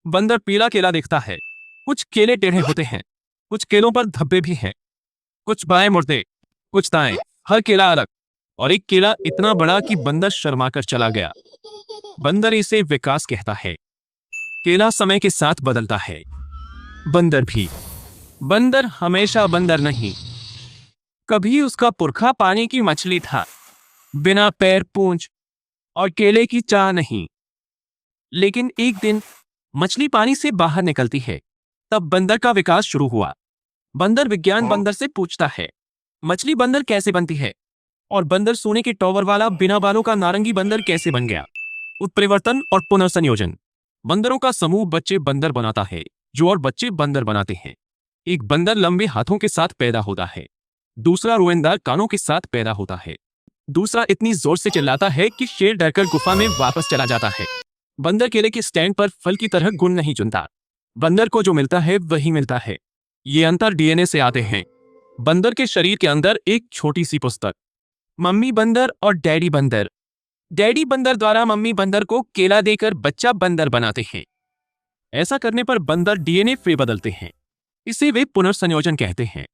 बंदर पीला केला देखता है। कुछ केले टेढ़े होते हैं, कुछ केलों पर धब्बे भी हैं, कुछ बाएं मुड़ते, कुछ दाएं, हर केला अलग। और एक केला इतना बड़ा कि बंदर शर्माकर चला गया। बंदर इसे विकास कहता है। केला समय के साथ बदलता है, बंदर भी। बंदर हमेशा बंदर नहीं। कभी उसका पुरखा पानी की मछली था, बिना पैर पूंछ और केले की चाह नहीं। लेकिन एक दिन मछली पानी से बाहर निकलती है, तब बंदर का विकास शुरू हुआ। बंदर विज्ञान बंदर से पूछता है, मछली बंदर कैसे बनती है? और बंदर सोने के टॉवर वाला बिना बालों का नारंगी बंदर कैसे बन गया? उत्परिवर्तन और पुनर्संयोजन। बंदरों का समूह बच्चे बंदर बनाता है, जो और बच्चे बंदर बनाते हैं। एक बंदर लंबे हाथों के साथ पैदा होता है, दूसरा रोएंदार कानों के साथ पैदा होता है, दूसरा इतनी जोर से चिल्लाता है कि शेर डरकर गुफा में वापस चला जाता है। बंदर केले के स्टैंड पर फल की तरह गुण नहीं चुनता। बंदर को जो मिलता है वही मिलता है। ये अंतर डीएनए से आते हैं। बंदर के शरीर के अंदर एक छोटी सी पुस्तक, मम्मी बंदर और डैडी बंदर। डैडी बंदर द्वारा मम्मी बंदर को केला देकर बच्चा बंदर बनाते हैं। ऐसा करने पर बंदर डीएनए फेर बदलते हैं। इसे वे पुनर्संयोजन कहते हैं।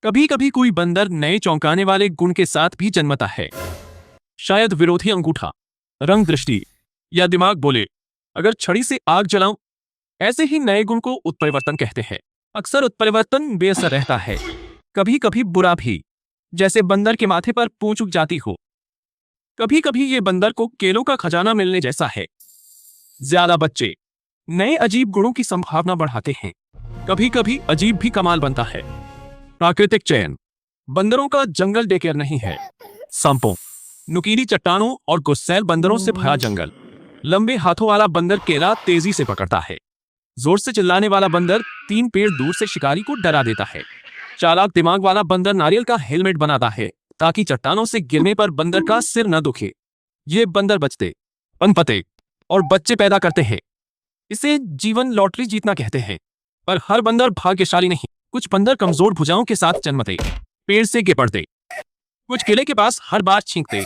कभी कभी कोई बंदर नए चौंकाने वाले गुण के साथ भी जन्मता है। शायद विरोधी अंगूठा, रंग दृष्टि या दिमाग बोले, अगर छड़ी से आग जलाऊं। ऐसे ही नए गुण को उत्परिवर्तन कहते हैं। अक्सर उत्परिवर्तन बेअसर रहता है, कभी कभी बुरा भी, जैसे बंदर के माथे पर पूंछ उग जाती हो। कभी कभी ये बंदर को केलों का खजाना मिलने जैसा है। ज्यादा बच्चे नए अजीब गुणों की संभावना बढ़ाते हैं। कभी कभी अजीब भी कमाल बनता है। प्राकृतिक चयन। बंदरों का जंगल डेकेयर नहीं है। सांपों, नुकीली चट्टानों और गुस्सैल बंदरों से भरा जंगल। लंबे हाथों वाला बंदर केला तेजी से पकड़ता है। जोर से चिल्लाने वाला बंदर 3 पेड़ दूर से शिकारी को डरा देता है। चालाक दिमाग वाला बंदर नारियल का हेलमेट बनाता है ताकि चट्टानों से गिरने पर बंदर का सिर न दुखे। ये बंदर बचते, पनपते और बच्चे पैदा करते हैं। इसे जीवन लॉटरी जीतना कहते हैं। पर हर बंदर भाग्यशाली नहीं। कुछ बंदर कमजोर भुजाओं के साथ जन्मते, पेड़ से गिर पड़ते, कुछ केले के पास हर बार छींकते,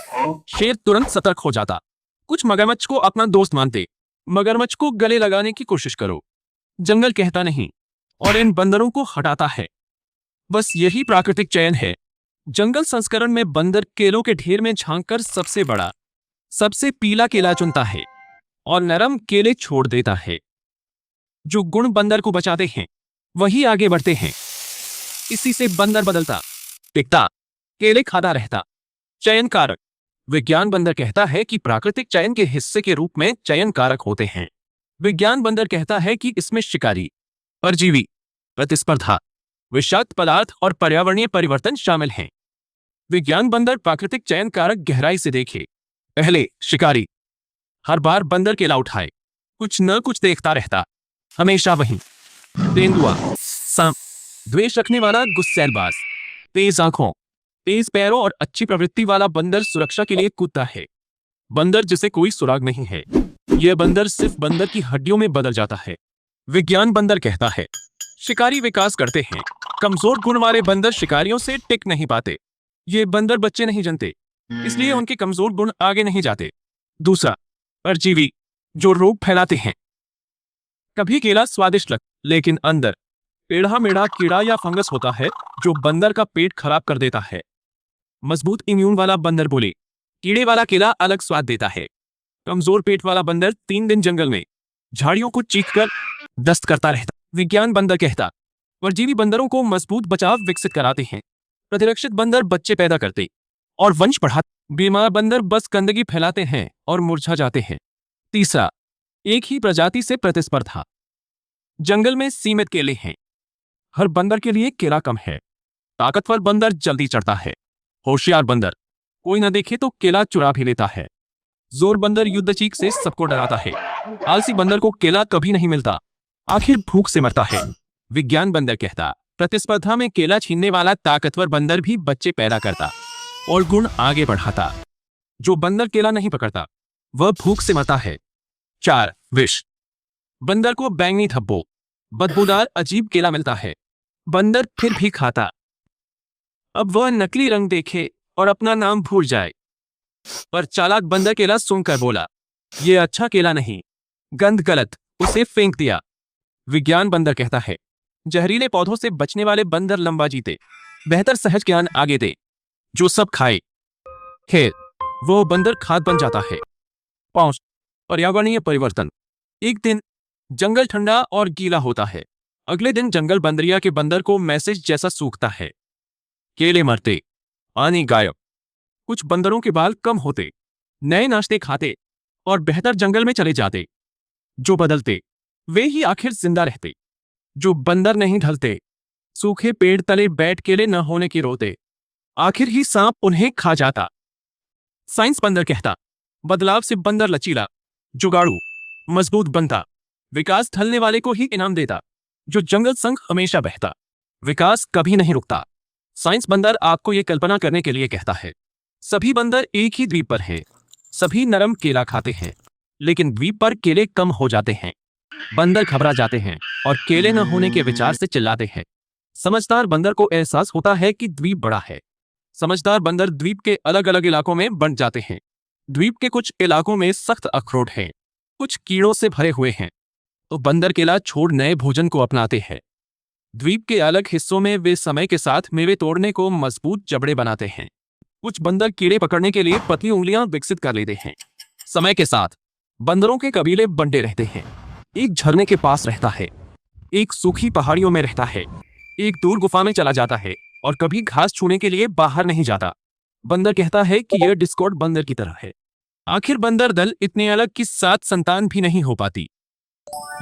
शेर तुरंत सतर्क हो जाता। कुछ मगरमच्छ को अपना दोस्त मानते, मगरमच्छ को गले लगाने की कोशिश करो, जंगल कहता नहीं और इन बंदरों को हटाता है। बस यही प्राकृतिक चयन है। जंगल संस्करण में बंदर केलों के ढेर में झांककर सबसे बड़ा, सबसे पीला केला चुनता है और नरम केले छोड़ देता है। जो गुण बंदर को बचाते हैं वही आगे बढ़ते हैं। इसी से बंदर बदलता, टिकता, केले खाता रहता। चयन कारक। विज्ञान बंदर कहता है कि प्राकृतिक चयन के हिस्से के रूप में चयन कारक होते हैं। विज्ञान बंदर कहता है कि इसमें शिकारी, परजीवी, प्रतिस्पर्धा, विषाक्त पदार्थ और पर्यावरणीय परिवर्तन शामिल हैं। विज्ञान बंदर प्राकृतिक चयन कारक गहराई से देखे। पहले शिकारी। हर बार बंदर केला उठाए, कुछ न कुछ देखता रहता, हमेशा वही। तेंदुआ, सांप, द्वेष रखने वाला गुस्सैलबाज, तेज आंखों, तेज पैरों और अच्छी प्रवृत्ति वाला बंदर सुरक्षा के लिए कूदता है। बंदर जिसे कोई सुराग नहीं है। यह बंदर सिर्फ बंदर की हड्डियों में बदल जाता है। विज्ञान बंदर कहता है, शिकारी विकास करते हैं। कमजोर गुण वाले बंदर शिकारियों से टिक नहीं पाते। ये बंदर बच्चे नहीं जनते, इसलिए उनके कमजोर गुण आगे नहीं जाते। दूसरा, परजीवी, जो रोग फैलाते हैं। कभी केला स्वादिष्ट लग, लेकिन अंदर टेढ़ा मेढ़ा कीड़ा या फंगस होता है जो बंदर का पेट खराब कर देता है। मजबूत इम्यून वाला बंदर बोले, कीड़े वाला केला अलग स्वाद देता है। कमजोर पेट वाला बंदर 3 दिन जंगल में झाड़ियों को चीखकर दस्त करता रहता। विज्ञान बंदर कहता, परजीवी बंदरों को मजबूत बचाव विकसित कराते हैं। प्रतिरक्षित बंदर बच्चे पैदा करते और वंश बढ़ाते। बीमार बंदर बस गंदगी फैलाते हैं और मुरझा जाते हैं। तीसरा, एक ही प्रजाति से प्रतिस्पर्धा। जंगल में सीमित केले हैं, हर बंदर के लिए केला कम है। ताकतवर बंदर जल्दी चढ़ता है। होशियार बंदर कोई न देखे तो केला चुरा भी लेता है। जोर बंदर युद्ध चीख से सबको डराता है। आलसी बंदर को केला कभी नहीं मिलता, आखिर भूख से मरता है। विज्ञान बंदर कहता, प्रतिस्पर्धा में केला छीनने वाला ताकतवर बंदर भी बच्चे पैदा करता और गुण आगे बढ़ाता। जो बंदर केला नहीं पकड़ता वह भूख से मरता है। 4, विष। बंदर को बैंगनी धब्बों, बदबूदार अजीब केला मिलता है। बंदर फिर भी खाता। अब वह नकली रंग देखे और अपना नाम भूल जाए। पर चालाक बंदर केला सुनकर बोला, यह अच्छा केला नहीं, गंध गलत, उसे फेंक दिया। विज्ञान बंदर कहता है, जहरीले पौधों से बचने वाले बंदर लंबा जीते, बेहतर सहज ज्ञान आगे दे, जो सब खाए। खेल, वो बंदर खाद बन जाता है। 5 पर्यावरणीय परिवर्तन। एक दिन जंगल ठंडा और गीला होता है। अगले दिन जंगल बंदरिया के बंदर को मैसेज जैसा सूखता है। केले मरते, पानी गायब। कुछ बंदरों के बाल कम होते, नए नाश्ते खाते और बेहतर जंगल में चले जाते। जो बदलते वे ही आखिर जिंदा रहते। जो बंदर नहीं ढलते, सूखे पेड़ तले बैठ केले न होने की रोते, आखिर ही सांप उन्हें खा जाता। साइंस बंदर कहता, बदलाव से बंदर लचीला, जुगाड़ू, मजबूत बनता, विकास ढलने वाले को ही इनाम देता, जो जंगल संग हमेशा बहता, विकास कभी नहीं रुकता। साइंस बंदर आपको यह कल्पना करने के लिए कहता है, सभी बंदर एक ही द्वीप पर हैं, सभी नरम केला खाते हैं, लेकिन द्वीप पर केले कम हो जाते हैं। बंदर घबरा जाते हैं और केले न होने के विचार से चिल्लाते हैं। समझदार बंदर को एहसास होता है कि द्वीप बड़ा है। समझदार बंदर द्वीप के अलग अलग इलाकों में बंट जाते हैं। द्वीप के कुछ इलाकों में सख्त अखरोट हैं, कुछ कीड़ों से भरे हुए हैं, तो बंदर केला छोड़ नए भोजन को अपनाते हैं। द्वीप के अलग हिस्सों में वे समय के साथ मेवे तोड़ने को मजबूत जबड़े बनाते हैं। कुछ बंदर कीड़े पकड़ने के लिए पतली उंगलियां विकसित कर लेते हैं। समय के साथ बंदरों के कबीले बंटे रहते हैं। एक झरने के पास रहता है, एक सूखी पहाड़ियों में रहता है, एक दूर गुफा में चला जाता है और कभी घास छूने के लिए बाहर नहीं जाता। बंदर कहता है कि यह डिस्कॉर्ड बंदर की तरह है। आखिर बंदर दल इतने अलग कि 7 संतान भी नहीं हो पाती।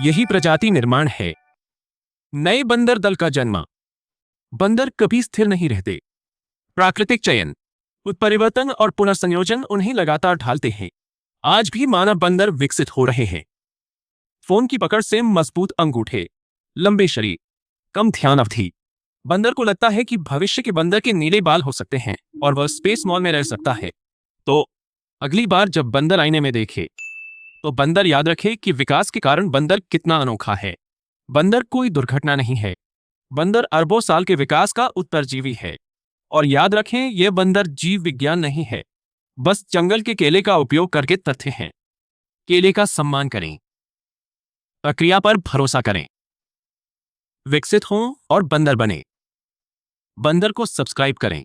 यही प्रजाति निर्माण है। नए बंदर दल का जन्म। बंदर कभी स्थिर नहीं रहते। प्राकृतिक चयन, उत्परिवर्तन और पुनर्संयोजन उन्हें लगातार ढालते हैं। आज भी मानव बंदर विकसित हो रहे हैं। फोन की पकड़ से मजबूत अंगूठे, लंबे शरीर, कम ध्यान अवधि। बंदर को लगता है कि भविष्य के बंदर के नीले बाल हो सकते हैं और वह स्पेस मॉल में रह सकता है। तो अगली बार जब बंदर आईने में देखे, तो बंदर याद रखे कि विकास के कारण बंदर कितना अनोखा है। बंदर कोई दुर्घटना नहीं है। बंदर अरबों साल के विकास का उत्तरजीवी है। और याद रखें, यह बंदर जीव विज्ञान नहीं है, बस जंगल के केले का उपयोग करके तथ्य हैं। केले का सम्मान करें, प्रक्रिया पर भरोसा करें, विकसित हों और बंदर बने। बंदर को सब्सक्राइब करें।